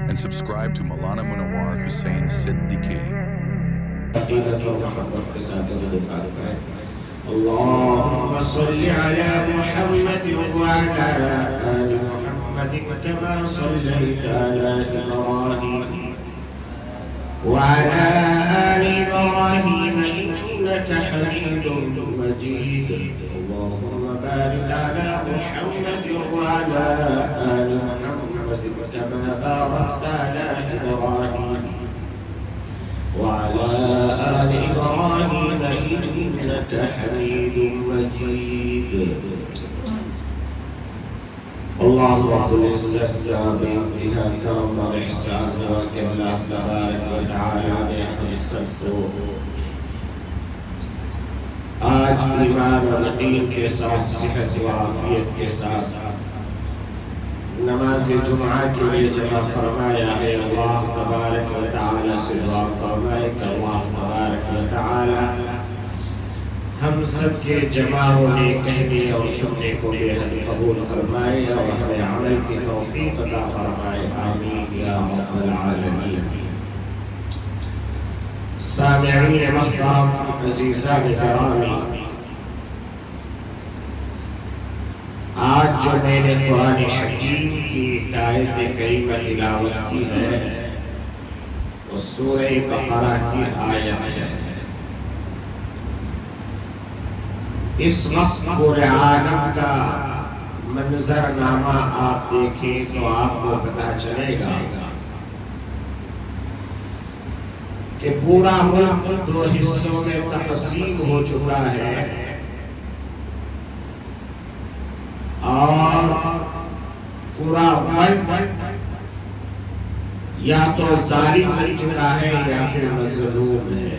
and subscribe to Maulana Munawar Hussain Siddiqui. اللهم صل على محمد وعلى آل محمد كما صليت على إبراهيم وعلى آل إبراهيم إنك حميد مجيد. اللهم بارك على محمد وعلى آل محمد كما باركت على إبراهيم وعلى آل إبراهيم إنك حميد مجيد. الله رب العزة بانتهى كرم وإحسان وكله تبارك وتعالى بأحسن آج ایمان و یقین کے ساتھ صحت و عافیت کے ساتھ نماز جمعہ کے لیے جمع فرمایا ہے. اللہ تبارک و تعالی سے دعا فرمائے کہ اللہ تبارک و تعالی ہم سب کے جمع ہونے کہنے اور سننے کو بے حد قبول فرمائے اور ہمیں عمل کی توفیق عطا فرمائے. آمین یا رب العالمین. سامعین محترم، عزیزان گرامی، آج جو میں نے قرآن حکیم کی آیت کریمہ تلاوت کی ہے وہ سورہ بقرہ کی آیت ہے. اس وقت پورے عالم کا منظرنامہ آپ دیکھیں تو آپ کو پتہ چلے گا کہ پورا ملک دو حصوں میں تقسیم ہو چکا ہے اور پورا ملک یا تو ظالم بن چکا ہے یا پھر مظلوم ہے.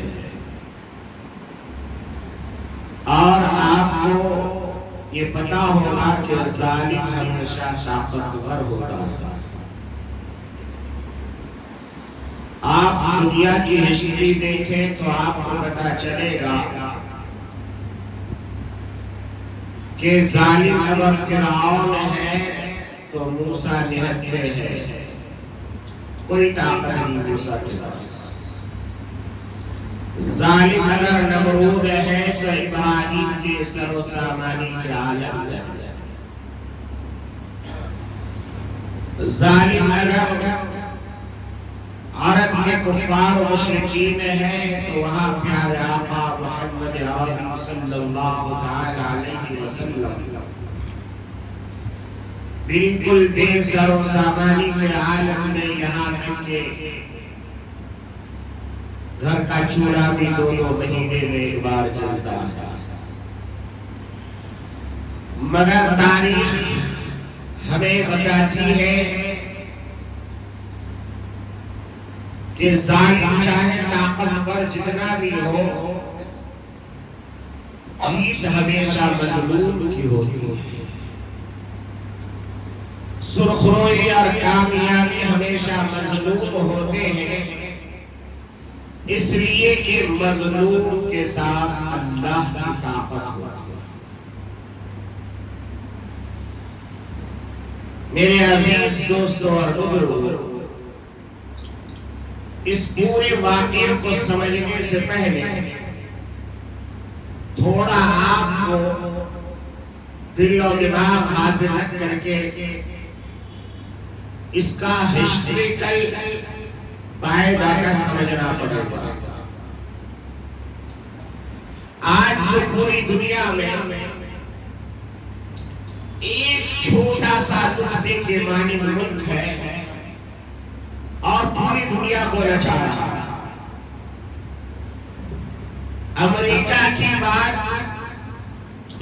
اور آپ کو یہ پتا ہوگا کہ ظالم ہمیشہ طاقتور ہوتا ہے. آپ دنیا کی ہسٹری دیکھیں تو آپ کو پتا چلے گا کہ ظالم اگر فرعون ہے تو موسیٰ نہتے ہے. کوئی طاقت نہیں موسیٰ کے پاس. ظالم اگر نمرود ہے تو ابراہیم کے سر و سامانی کے عالم ہے. ظالم اگر عرب کے کفار و مشرکین ہیں تو وہاں پیارے آقا محمد عربی صلی اللہ علیہ وسلم بالکل بے سر و سامانی کے عالم میں یہاں تک کہ گھر کا چولہا بھی 2 مہینے میں ایک بار جلتا ہے. مگر تاریخ ہمیں بتاتی ہے کہ ظالم چاہے طاقتور جتنا بھی ہو جیت ہمیشہ مظلوم کی ہوتی ہے. سرخروئی اور کامیابی ہمیشہ مظلوم ہوتے ہیں اس لیے کہ مظلوم کے ساتھ اللہ کی طاقت ہوتی ہے. میرے عزیز دوستوں اور بزرگوں، اس پورے واقعے کو سمجھنے سے پہلے تھوڑا آپ کو دل و دماغ حاضر کر کے اس کا ہسٹوریکل بائے ڈاٹا سمجھنا پڑے گا. آج جو پوری دنیا میں ایک چھوٹا سا نقطے کے معنی ملک ہے اور پوری دنیا کو نچا رہا ہے. امریکہ کی بات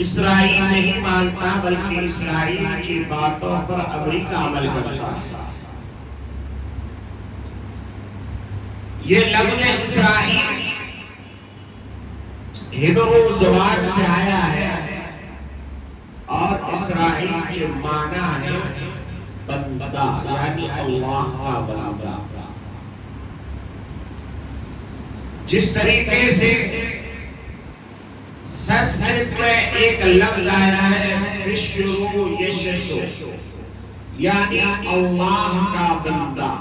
اسرائیل نہیں مانتا بلکہ اسرائیل کی باتوں پر امریکہ عمل کرتا ہے. یہ لفظ اسرائیل ہیبرو زبان سے آیا ہے اور اسرائیل کے معنی ہے بندہ، یعنی اللہ کا بندہ. جس طریقے سے سنسکرت میں ایک لفظ آیا ہے وشنو یششو، یعنی اللہ کا بندہ.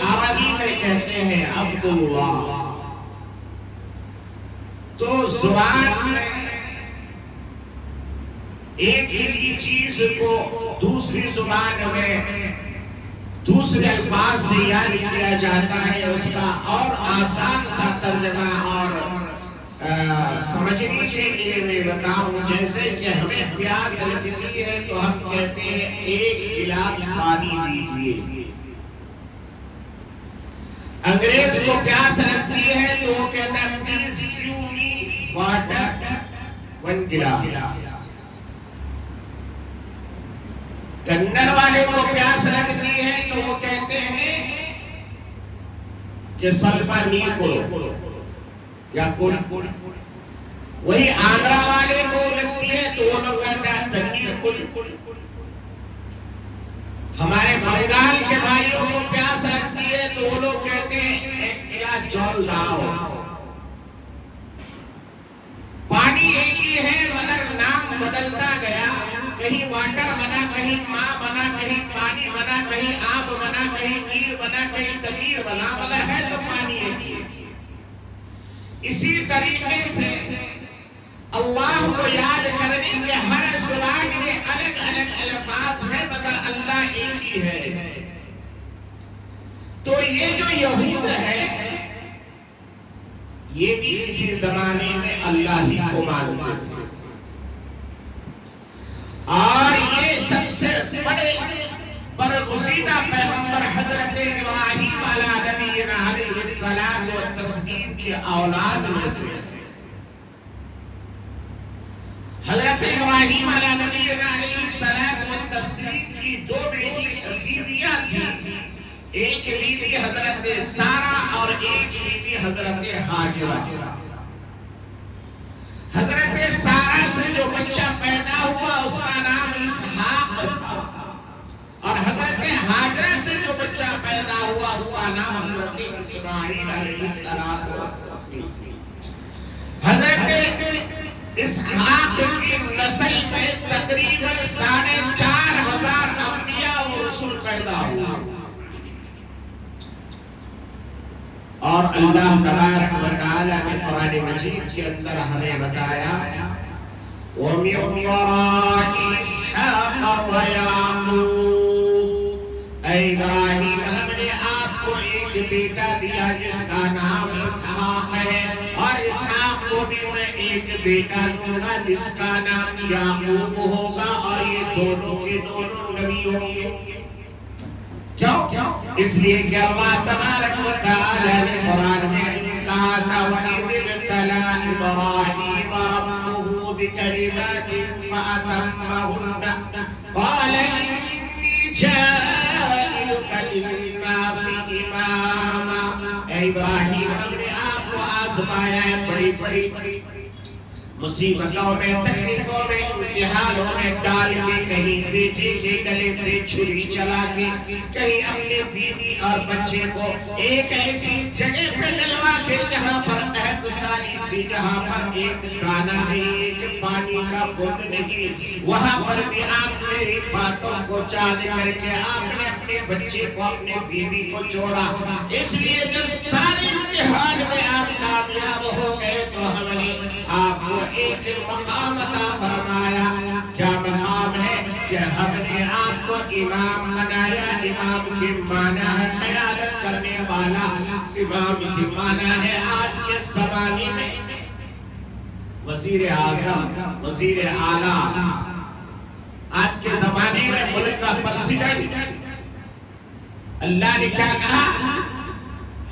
عربی میں کہتے ہیں عبداللہ. تو زبان میں ایک ہی چیز کو دوسری زبان میں دوسرے الفاظ سے یاد کیا جاتا ہے. اس کا اور آسان سا ترجمہ اور سمجھنے کے لیے میں بتاؤں، جیسے کہ ہمیں پیاس لگتی ہے تو ہم کہتے ہیں ایک گلاس پانی دیجیے. انگریز کو پیاس لگتی ہے تو وہ کہتا ہے please give me water 1 glass. Kannada والے کو پیاس لگتی ہے تو وہ کہتے ہیں کہ سلپا نیکو یا کول. وہی آندھرا والے کو لگتی ہے تو وہ لوگ کہتے ہیں تنیر کول. ہمارے بنگال کے بھائیوں کو پیاس لگتی ہے تو وہ لوگ کہتے ہیں 1 گلاس جول لاؤ. پانی ایک ہی ہے مگر نام بدلتا گیا. کہیں واٹر بنا، کہیں ماں بنا، کہیں پانی بنا، کہیں آب بنا، کہیں نیل بنا، کہیں تنیر بنا، مگر ہے تو پانی ایک ہی. اسی طریقے سے اللہ کو یاد کرنے کے ہر زبان میں الگ الگ الفاظ ہیں مگر اللہ ایک ہی ہے. تو یہ جو یہود ہے یہ بھی کسی زمانے میں اللہ ہی کو مانتے تھے، اور یہ سب سے بڑے برگزیدہ پیغمبر حضرت ابراہیم علیہ نبینا علیہ السلام و تسلیم کی اولاد میں سے. حضرت ابراہیم علیہ نبینا علیہ السلام و تسلیم کی 2 بیویاں تھیں. ایک بیوی حضرت سارہ اور ایک بیوی حضرت ہاجرہ. حضرت سارہ سے جو بچہ پیدا ہوا اس کا نام اسحاق تھا، اور حضرت ہاجرہ سے جو بچہ پیدا ہوا اس کا نام حضرت اسماعیل علیہ السلام. حضرت اسحاق کی نسل میں تقریباً 4,500 انبیاء و رسول پیدا ہوا. اور اللہ تبارک و تعالی نے قرآن مجید کے اندر ہمیں بتایا وَمِن وَرَاءِ إِسْحَاقَ وَيَعْقُوبَ. اے ابراہیم ہم نے آپ کو ایک بیٹا دیا جس کا نام اسحاق ہے، اور اسحاق کو بھی میں ایک بیٹا دوں گا جس کا نام یعقوب ہوگا، اور یہ دونوں کے دونوں نبی ہوں گے. کیوں؟ اس لیے کہ اللہ تبارک و تعالی نے قرآن میں کہا تھا وَإِذِ ابْتَلَىٰ إِبْرَاهِيمَ رَبُّهُ بِكَلِمَاتٍ فَأَتَمَّهُنَّ قَالَ إِنِّي جَاعِلُكَ لِلنَّاسِ إِمَامًا. اے ابراہیم ہم نے آپ کو آزمایا ہے بڑی بڑی مصیبتوں میں، تکلیفوں میں، امتحانوں میں ڈال کے، کہیں بیٹے کے گلے پہ چھری چلا کے، کہیں اپنے بیوی اور بچے کو ایک ایسی جگہ پہ ڈلوا کے جہاں پر قحط سالی تھی، جہاں پر ایک دانہ نہیں، ایک پانی کا بوند نہیں، وہاں پر بھی آپ میری باتوں کو چال کر کے آپ نے اپنے بچے کو، اپنے بیوی کو چھوڑا. اس لیے جب سارے امتحان میں آپ کامیاب ہو گئے تو ہم نے آپ کو ایک مقام عطا فرمایا. کیا مقام ہے؟ کہ ہم نے آپ کو امام بنایا. امام کی معنی ہے قیادت کرنے والا. امام کی معنی ہے آج کے زمانے میں وزیر اعظم، وزیر اعلیٰ. آج کے زمانے میں ملک کا پریزیڈنٹ. اللہ نے کیا کہا؟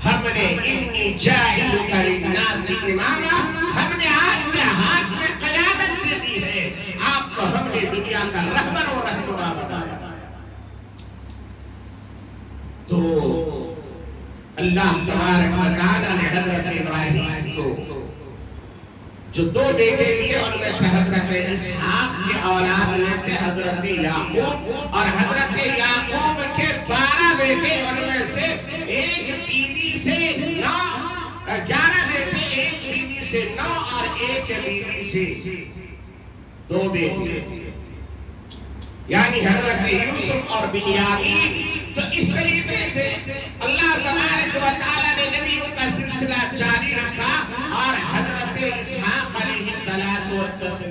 ہم نے انی جاعلک للناس اماما، ہم نے آپ کے ہاتھ میں قیادت دے دی ہے، آپ کو ہم نے دنیا کا رہبر و رہنما بنایا. تو اللہ تبارک و تعالی نے حضرت ابراہیم کو جو 2 بیٹے دیے ان میں سے حضرت اسحاق کی اولاد میں سے حضرت یعقوب، اور حضرت یعقوب کے 12 بیٹے ان میں سے ایک بیوی سے 11 بیٹے، ایک بیوی سے 9 اور ایک بیوی سے 2 بیٹے، یعنی حضرت یوسف اور بنیامین. تو اس طریقے سے اللہ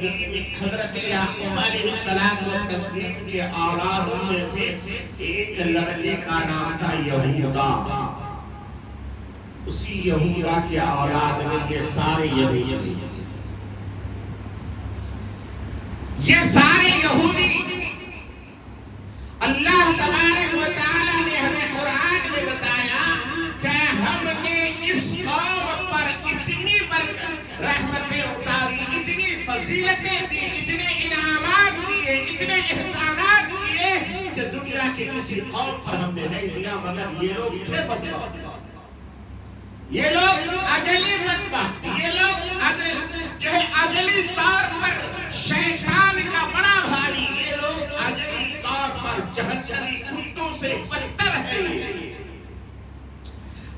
تسلیم حضرت یعقوب علیہ السلام کے اولادوں میں سے ایک لڑکے کا نام تھا یہودا. اسی یہودا کے اولاد میں یہ سارے یہودی اللہ تبارک و تعالی نے ہمیں قرآن میں بتایا کہ ہم نے اس قوم پر اتنی برکت رحمتیں اتاری، اتنی فضیلتیں دی، اتنے انعامات دیے، اتنے احسانات کیے کہ دنیا کے کسی قوم پر ہم نے نہیں دیا. مگر یہ لوگ تھے بدبخت، یہ لوگ اجلی بدبخت، یہ لوگ جو ہے اجلی طور پر شیطان کا بڑا بھائی، یہ لوگ اجلی طور پر جہنمی کتوں سے بدتر ہے.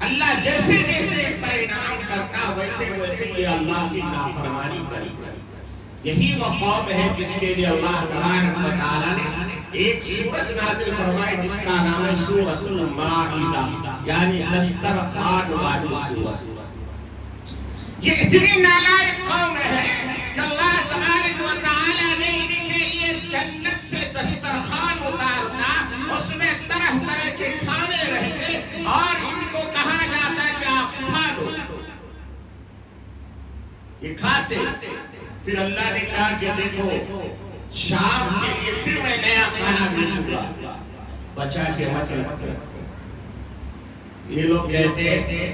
اللہ جیسے جیسے پر انعام کرتا ویسے ویسے یہ اللہ کی نافرمانی کری. یہی وہ قوم ہے جس کے لیے اللہ تبارک و تعالی نے ایک سورت نازل فرمائی جس کا نام ہے سورۃ المائدہ، یعنی دسترخوان والی سورت. یہ اتنی نالائق قوم ہے کہ اللہ تبارک و تعالی نے ان کے لیے جنت سے دسترخوان اتارتا، اس میں طرح طرح کے کھانے رہتے اور ان کو کہا جاتا ہے کہ آپ کھا لو. یہ کھاتے. پھر اللہ نے کہا کہ دیکھو شام کے لیے پھر میں نیا کھانا بھیجوں گا، بچا کے مت رکھو. یہ لوگ کہتے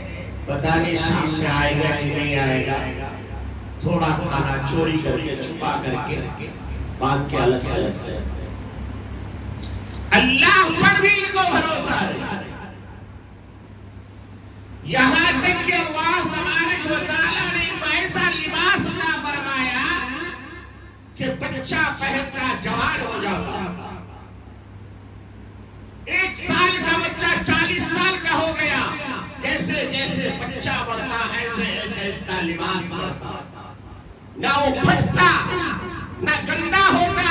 پتہ نہیں شام میں آئے گا کہ نہیں آئے گا، تھوڑا کھانا چوری کر کے چھپا کر کے باندھ کے الگ سے رکھتے. اللہ پر بھی ان کو بھروسہ ہے. یہاں تک کہ اللہ تبارک و تعالی نے ان کو ایسا لباس عطا فرمایا کہ بچہ پہنتا جوان ہو جاتا. 1 سال کا بچہ 40 سال کا ہو گیا. جیسے جیسے بچہ بڑھتا ایسے ایسے اس کا لباس بڑھتا. نہ وہ پھٹتا، نہ گندا ہوتا،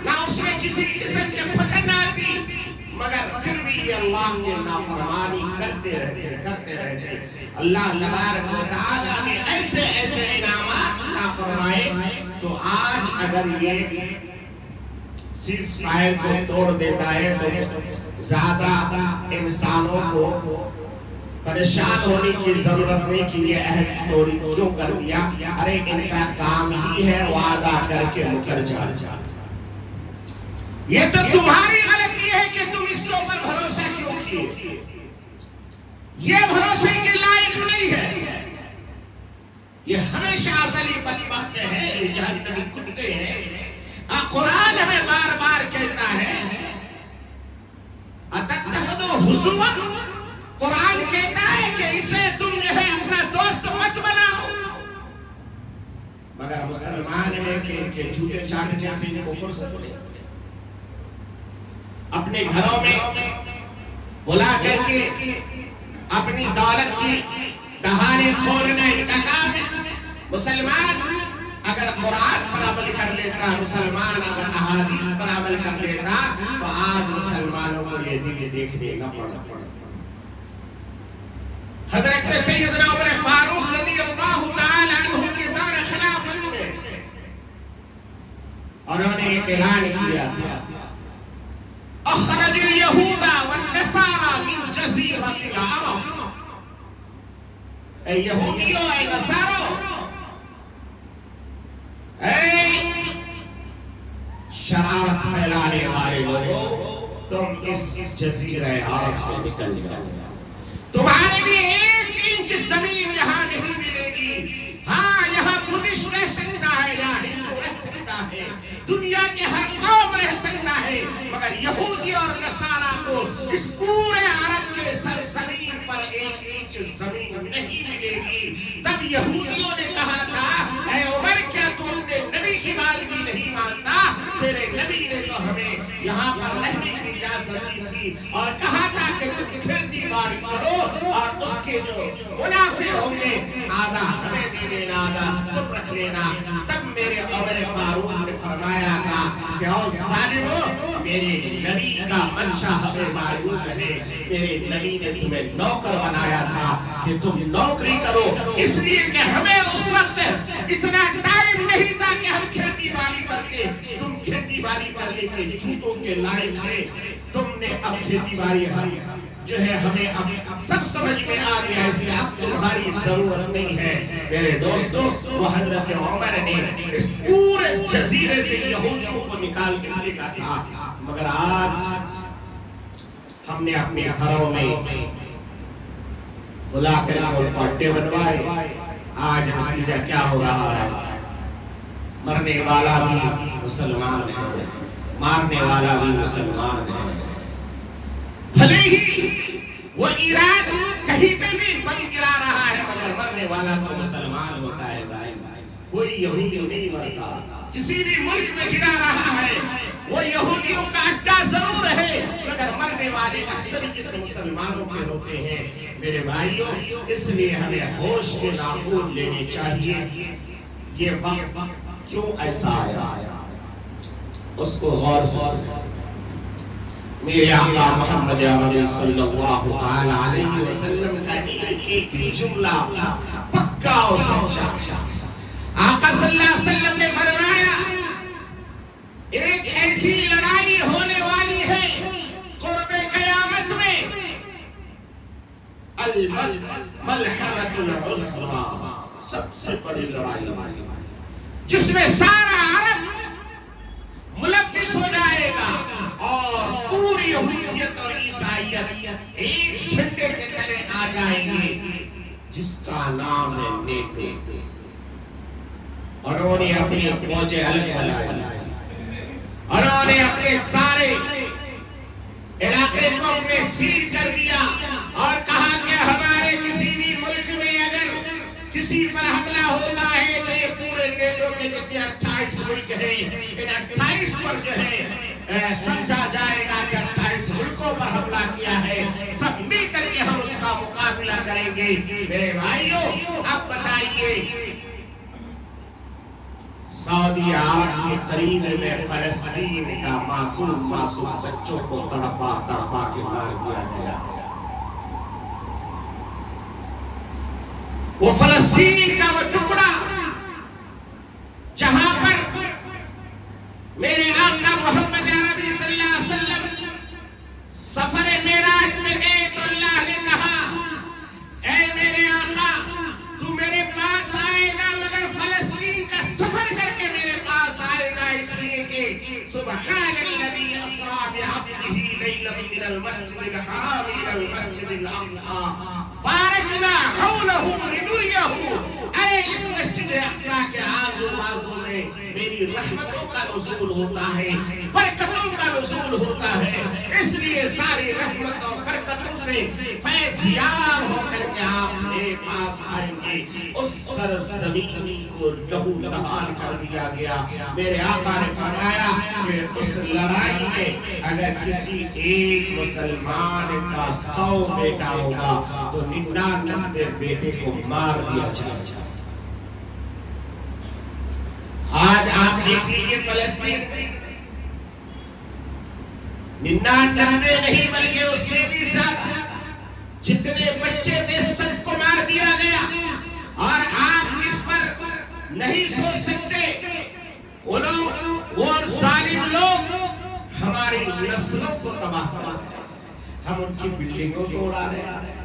نہ اس میں کسی قسم کے پھٹن آتی. مگر پھر بھی یہ اللہ کے نافرمانی کرتے رہتے. اللہ تبارک و تعالی نے ایسے ایسے انعامات عطا فرمائے. تو آج اگر یہ سیز فائر کو توڑ دیتا ہے تو زیادہ انسانوں کو پریشان ہونے کی ضرورت نہیں کہ یہ عہد توڑی کیوں کر دیا. ارے ان کا کام ہی ہے وعدہ کر کے مکر جانا. یہ تو تمہاری غلطی ہے کہ تم اس کے اوپر بھروسہ کیوں کیے. یہ بھروسے کے لائق نہیں ہے. یہ ہمیشہ ازلی بدبخت ہیں، یہ جہنمی کتے ہیں. قرآن ہمیں بار بار کہتا ہے اتتخذوا ہزوا. قرآن کہتا ہے کہ اسے تم جو ہے اپنا دوست مت بناؤ. مگر مسلمان ہے کہ ان کے جھوٹے چاٹنے سے ان کو فرصت دے. اپنے گھروں میں بلا کر کے اپنی دولت کی دہانے کھولنا ان کا کام ہے. مسلمان اگر قرآن پر عمل کر لیتا، مسلمان اگر احادیث پر عمل کر لیتا تو آج مسلمانوں کو یہ دن دیکھنے کا پڑتا. حضرت سیدنا عمر فاروق رضی اللہ تعالی عنہ کے دور خلافت میں انہوں نے ایک اعلان کیا تھا اخرج اليهود والنصارى من جزيرة العرب. اے یہودیوں، اے نصاروں، اے شرارت پھیلانے والے لوگوں، تم اس جزیرہ عرب سے نکل جاؤ. تمہارے لیے 1 انچ زمین یہاں نہیں ملے گی. ہاں یہاں بدھسٹ رہ سکتا ہے، یہاں ہندو رہ سکتا ہے، دنیا کے ہر قوم رہ سکتا ہے، مگر یہودی اور نصارہ کو اس پورے عرب کے سرزمین پر 1 انچ زمین نہیں ملے گی. تب یہودیوں نے کہا تھا اے عمر کیا تو اپنے نبی کی بات بھی نہیں مانتا؟ تیرے نبی نے تو ہمیں یہاں پر رہنے کی اجازت دی تھی اور کہا تھا کہ تم کھیتی باڑی کرو اور اس کے جو منافع ہوں گے آدھا ہمیں دے دینا، آدھا تم رکھ لینا. تب میرے عمر فاروق نے فرمایا تھا کہ او ظالمو، میرے نبی کا منشا ہمیں معلوم ہے، میرے نبی نے تمہیں نوکر بنایا تھا کہ تم نوکری کرو، اس لیے کہ ہمیں اس وقت اتنا ٹائم نہیں تھا کہ ہم کھیتی باڑی کر کے، تم کھیتی باڑی کرنے کے جوتوں کے لائق تھے، تم نے اب کھیتی باڑی جو ہے ہمیں اب سب سمجھ میں آ گیا، اس لیے اب تمہاری ضرورت نہیں ہے۔ میرے دوستو، وہ حضرت عمر نے اس پورے جزیرے سے یہودیوں کو نکال کے لکھا تھا، مگر آج ہم نے اپنے گھروں میں بلا کر ان کو اڈے بنوائے، آج نتیجہ کیا ہو رہا ہے؟ مرنے والا بھی مسلمان ہے، مارنے والا بھی مسلمان ہے، بھلے ہی وہ ایران کہیں پہ بھی بم گرا رہا ہے مگر مرنے والا تو مسلمان ہوتا ہے بھائی۔ کوئی یہودی نہیں مرتا، کسی بھی ملک میں گرا رہا ہے وہ یہودیوں کا اڈا ضرور ہے مگر مرنے والے اکثریت مسلمانوں کے ہوتے ہیں۔ میرے بھائیوں، اس لیے ہمیں ہوش کے ناخن لینے چاہیے۔ یہ وقت کیوں ایسا آیا، اس کو غور سے سمجھیں۔ میرے آقا محمد عربی صلی اللہ علیہ وسلم کا ایک جملہ پکا اور سچا، آقا صلی اللہ علیہ وسلم نے فرمایا ایک ایسی لڑائی ہونے والی ہے قرب قیامت میں، الملحمۃ العظمیٰ، سب سے بڑی لڑائی جس میں سارا عرب ملبس ہو جائے گا اور پوری یہودیت اور عیسائیت ایک جھنڈے کے تلے آ جائیں گے، جس کا نام ہے نیٹو۔ اور انہوں نے اپنی فوجیں الگ بنائی، اور انہوں نے اپنے سارے علاقے کو اپنے سیل کر دیا اور کہا کہ ہمارے کسی بھی ملک میں اگر کسی پر حملہ ہوتا ہے تو یہ پورے نیٹو کے جتنے 28 ملک ہیں، ان 28 پر جو ہے سمجھا جائے گا کہ 28 ملکوں پر حملہ کیا ہے، سب مل کر کے ہم اس کا مقابلہ کریں گے۔ میرے بھائیوں، اب بتائیے سعودی عرب کے قریب میں فلسطین کا معصوم بچوں کو تڑپا کے مار دیا گیا، وہ فلسطین کا وہ ٹکڑا جہاں پر میرے آقا محمد عربی صلی اللہ علیہ وسلم سفر معراج میں گئے تو اللہ نے کہا اے میرے آقا تو میرے پاس آئے گا مگر فلسطین کا سفر کر کے میرے پاس آئے گا، اس لیے کہ سبحان الذی اسریٰ بعبدہ لیلا من المسجد الحرام الی المسجد الاقصی بارکنا حولہ لنریہ، اے اس مسجد اقصی کے آزو بازو میں میری رحمتوں کا نزول ہوتا ہے، برکتوں کا نزول ہوتا ہے، اس لیے ساری رحمت اور برکتوں سے فیضیاب ہو کر کے آپ میرے پاس آئیں گے۔ اس سرزمین کو لہو لہان کر دیا گیا۔ میرے آقا نے فرمایا کہ اس لڑائی میں اگر کسی ایک مسلمان کا 100 بیٹا ہوگا تو 99 بیٹے کو مار دیا جائے گا۔ آج آپ دیکھ لیجیے فلسطین 99 نہیں بلکہ اس سے بھی زیادہ جتنے بچے تھے سب کو مار دیا گیا، اور آپ اس پر نہیں سوچ سکتے وہ لوگ، وہ ظالم لوگ ہماری نسلوں کو تباہ کر رہے ہیں، ہم ان کی بلڈنگوں کو اڑا رہے ہیں۔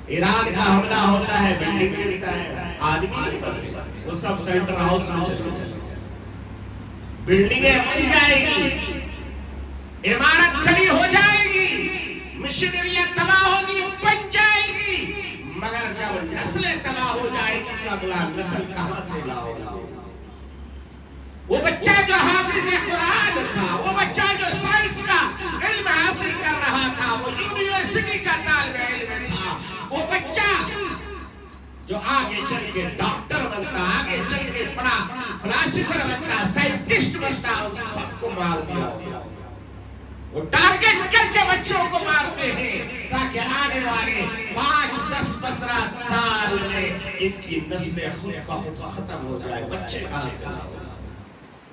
ایران کا حملہ ہوتا ہے، بلڈنگ گرتا ہے، آدمی نہیں کرتے، وہ سب سینٹر ہاؤس میں چلے جائیں، بلڈنگیں بن جائے گی، عمارت کھڑی ہو جائے گی، مشینریاں تباہ ہوگی، بن جائے گی، مگر جب نسلیں تباہ ہو جائے گی تو اگلا نسل کہاں سے لاؤ گا؟ وہ بچہ جو حافظ قرآن تھا، وہ بچہ جو سائنس کا علم حاصل کر رہا تھا، وہ یونیورسٹی کا طالب علم تھا، وہ بچہ جو آگے چل کے ڈاکٹر بنتا، آگے چل کے بڑا فلاسفر بنتا، سائنٹسٹ بنتا، ان سب کو مار دیا۔ وہ ٹارگٹ کر کے بچوں کو مارتے ہیں تاکہ آنے والے 5، 10، 15 سال میں ان کی نسلیں خود بخود ختم ہو جائے۔ بچے کہاں سے لاؤ؟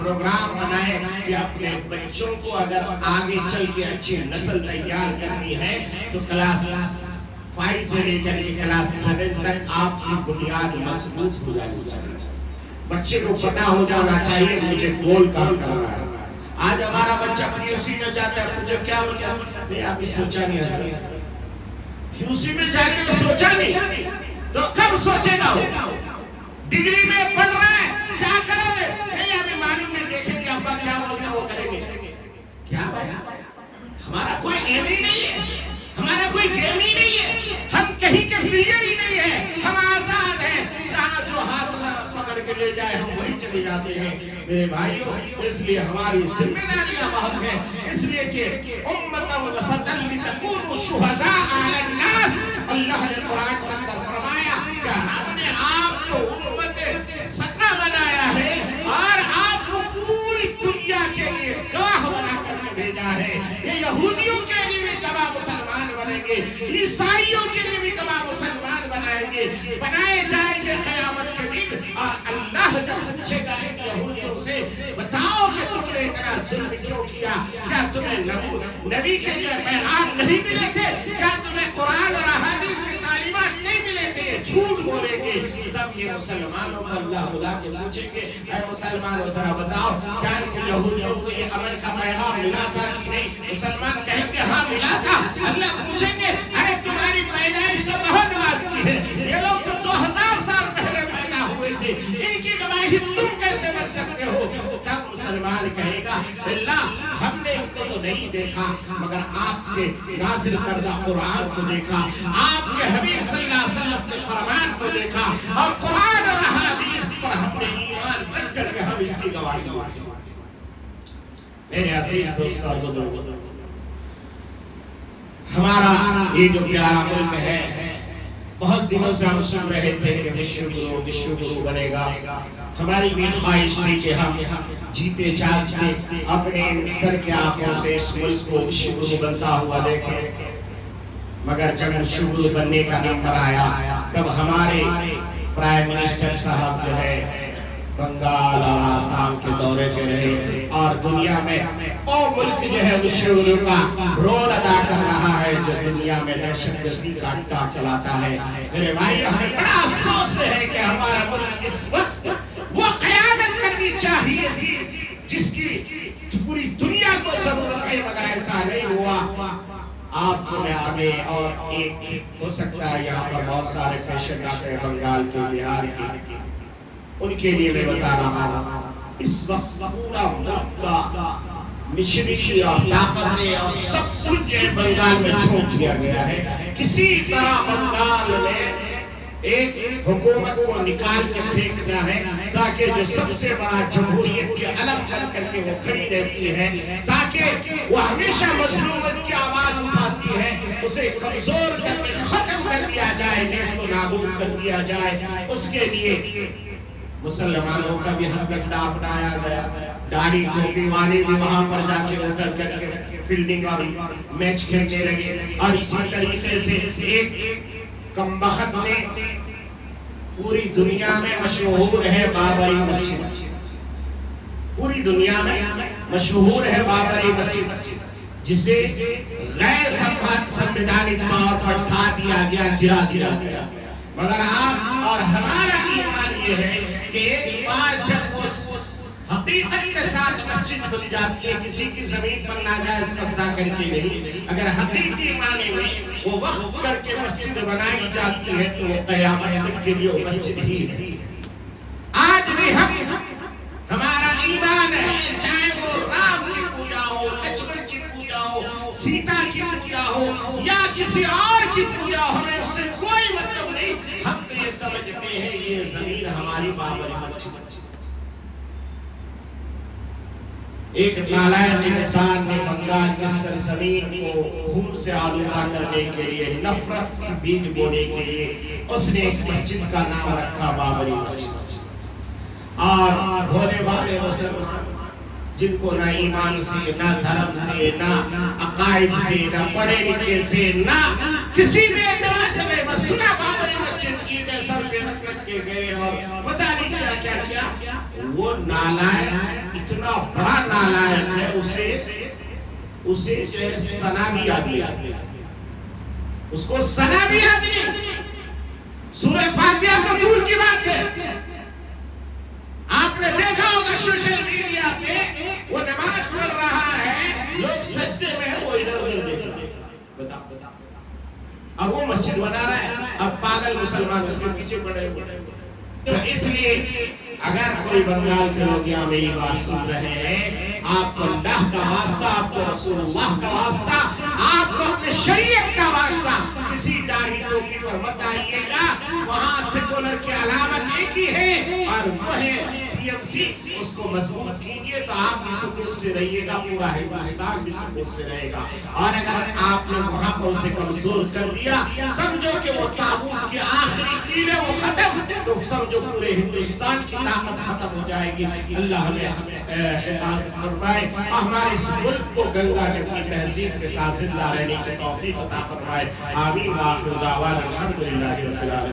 پروگرام بنائے کہ اپنے بچوں کو اگر آگے چل کے اچھی نسل تیار کرنی ہے تو کلاس 5 سے لے کر کے کلاس 7 تک آپ کی بنیاد مضبوط ہو جانی چاہیے. بچے کو پتا ہو جانا چاہیے مجھے گول کام کرنا ہے. آج ہمارا بچہ پیوسی میں جاتا ہے, مجھے کیا بننا, نہیں ابھی سوچا نہیں ہے. پیوسی میں جا کے سوچا نہیں تو کب سوچے گا؟ ڈگری میں پڑھ رہا ہے, کیا کرے, نہیں ابھی معلوم نہیں, دیکھیں گے ابا کیا بولتے ہیں وہ کریں گے. کیا بھائی, ہمارا کوئی ایم ہی نہیں ہے, ہمارا کوئی گیم ہی نہیں ہے, ہم کہیں کے پلیئر ہی نہیں ہے, ہم آزاد ہیں, جہاں جو ہاتھ پکڑ کے لے جائے ہم وہی چلے جاتے ہیں. میرے بھائیوں, اس لیے ہماری ذمہ داریاں بہت ہیں, اس لیے کہ امتا وسطا لتکونوا شہداء علی الناس. اللہ نے قرآن کے اندر فرمایا کہ ہم نے آپ کو امت سقا بنایا ہے اور آپ کو پوری دنیا کے لیے گواہ بنا کر کے بھیجا ہے. یہ یہودیوں کے لیے بھی گواہ مسلمان بنیں گے, عیسائیوں کے لیے بھی گواہ مسلمان بنائیں گے, بنائے جائیں گے قیامت کے دن. اور اللہ جب پوچھے گا یہودیوں سے, بتاؤ کہ تم نے اتنا ظلم کیوں کیا, کیا تمہیں نبی کے لیے پیغام نہیں ملے تھے, کیا تمہیں قرآن اور احادیث کی تعلیمات نہیں ملے تھے, یہ جھوٹ بولیں گے. تب یہ مسلمانوں کو اللہ بلا کے پوچھیں گے, اے مسلمانوں ذرا بتاؤ کیا یہودیوں کو یہ امن کا پیغام ملا تھا کہ نہیں؟ مسلمان کہیں گے ہاں ملا تھا. اللہ پوچھیں گے ارے تمہاری پیدائش تو بہت بات کی ہے, یہ لوگ تو 2000 سال پہلے پیدا ہوئے تھے, ان کی گواہی تم کیسے بن سکتے ہو؟ تب مسلمان کہے گا اللہ ہم نے ان کو تو نہیں دیکھا مگر آپ کے نازل کردہ قرآن کو دیکھا, آپ کے حبیب صلی اللہ علیہ وسلم کے فرمان کو دیکھا, اور قرآن اور احادیث پر ہم نے ایمان رکھ کر کے ہم اس کی گواہی دی. میرے عزیز دوستو اور بزرگو, ہمارا یہ جو پیارا ملک ہے, بہت دنوں سے ہم سن رہے تھے کہ وشو گرو بنے گا. ہماری بھی خواہش تھی کہ ہم جیتے جاگتے اپنے سر کے آنکھوں سے اس ملک کو وشو گرو بنتا ہوا دیکھیں, مگر جب وشو گرو بننے کا نمبر آیا تب ہمارے پرائم منسٹر صاحب جو ہے بنگال اور آسام کے دورے پہ رہے, اور دنیا میں وہ ملک جو ہے وشو گرو کا رول ادا کر رہا ہے جو دنیا میں دہشت گردی کا اڈا چلاتا ہے. میرے بھائی ہمیں بڑا افسوس ہے کہ ہمارا ملک اس وقت وہ قیادت کرنی چاہیے تھی جس کی پوری دنیا کو ضرورت ہے, مگر ایسا نہیں ہوا. آپ کو میں آگے اور ایک ہو سکتا ہے یہاں پر بہت سارے پیشنٹ آتے ہیں بنگال کے, بہار کے, ان کے لیے میں بتا رہا ہوں اس وقت پورا ملک کا مشرقی اور طاقتیں اور سب کچھ جو بنگال میں چھوڑ دیا گیا ہے. کسی طرح بنگال میں ایک حکومت کو نکال کے پھینکنا ہے تاکہ جو سب سے بڑا جمہوریت کے علم بن کر کے وہ کھڑی رہتی ہے, تاکہ وہ ہمیشہ مظلومت کی آواز اٹھاتی ہے, اسے کمزور کر کے ختم کر دیا جائے, نیست و نابود کر دیا جائے. اس کے لیے مسلمانوں کا بھی ہر گنڈا اپنایا گیا, داڑھی ٹوپی والے بھی وہاں پر جا کے اتر کر کے فیلڈنگ اور میچ کھیلنے لگے. اور اسی طریقے سے ایک کمبخت نے پوری دنیا میں مشہور ہے بابری مسجد, پوری دنیا میں مشہور ہے بابری مسجد, جسے غیر سنویدھانک طور پر ڈھا دیا گیا, گرا دیا گیا. مگر آپ اور ہمارا ایمان یہ ہے کہ ایک بار جب اس حقیقت کے ساتھ مسجد بن جاتی ہے, کسی کی زمین پر ناجائز قبضہ کر کے نہیں, اگر حقیقی معنی میں وہ وقف کر کے مسجد بنائی جاتی ہے تو وہ قیامت تک کے لیے مسجد ہی ہے. آج بھی ہمارا ایمان ہے, چاہے وہ رام کی پوجا ہو, لکشمن کی پوجا ہو, سیتا کی پوجا ہو یا کسی اور کی پوجا ہو, ہمیں اس سے کوئی مطلب نہیں. ہم تو یہ سمجھتے ہیں یہ زمین ہماری بابری مسجد. ایک نالائق انسان نے بنگال کی سرزمین کو خون سے آلودہ کرنے کے لیے, نفرت کی بیج بونے کے لیے اس نے ایک مسجد کا نام رکھا بابری مسجد. اور بھولے بھالے مسلمان جن کو نہ ایمان سے, نہ دھرم سے, نہ عقائد سے, نہ پڑھے لکھے سے, نہ کسی نے اتنا چلے بس سنا بابری مسجد کی میں سر پہ رکھ کے گئے اور پتہ نہیں کیا کیا کیا. وہ نالائق اتنا بڑا نالائق ہے، اسے جو ہے سنا بھی یاد نہیں، اس کو سنا بھی یاد نہیں. سورہ فاتحہ تو دور کی بات ہے. آپ نے دیکھا ہوگا سوشل میڈیا پہ وہ نماز پڑھ رہا ہے، لوگ سجدے میں ہیں، وہ ادھر ادھر دیکھ رہا ہے. بتا اب وہ مسجد بنا رہا ہے، اب پاگل مسلمان اس کے پیچھے پڑے ہوئے. تو اس لیے اگر کوئی بنگال کے لوگ یہاں میری بات سن رہے ہیں، آپ کو اللہ کا واسطہ، آپ کو رسول اللہ کا واسطہ، آپ کو اپنے شریعت کا واسطہ کسی داڑھی ٹوپی پر مت آئیے گا. وہاں سیکولر کی علامت ایک ہی ہے اور وہ ہے PMC. اس کو مضبوط کیجئے تو آپ بھی سکون سے رہیے گا، پورا ہندوستان بھی سکون سے رہے گا. اور اگر آپ نے وہاں پر اسے کمزور کر دیا، سمجھو کہ وہ تابوت کی آخری کیل ہے، وہ ختم، تو سمجھو پورے ہندوستان کی طاقت ختم ہو جائے گی. اللہ ہمیں حفاظت فرمائے، ہمارے اس ملک کو گنگا جمنی تہذیب کے ساتھ زندہ رہنے کی توفیق عطا فرمائے. آمین. وآخر دعوانا الحمدللہ رب العالمین.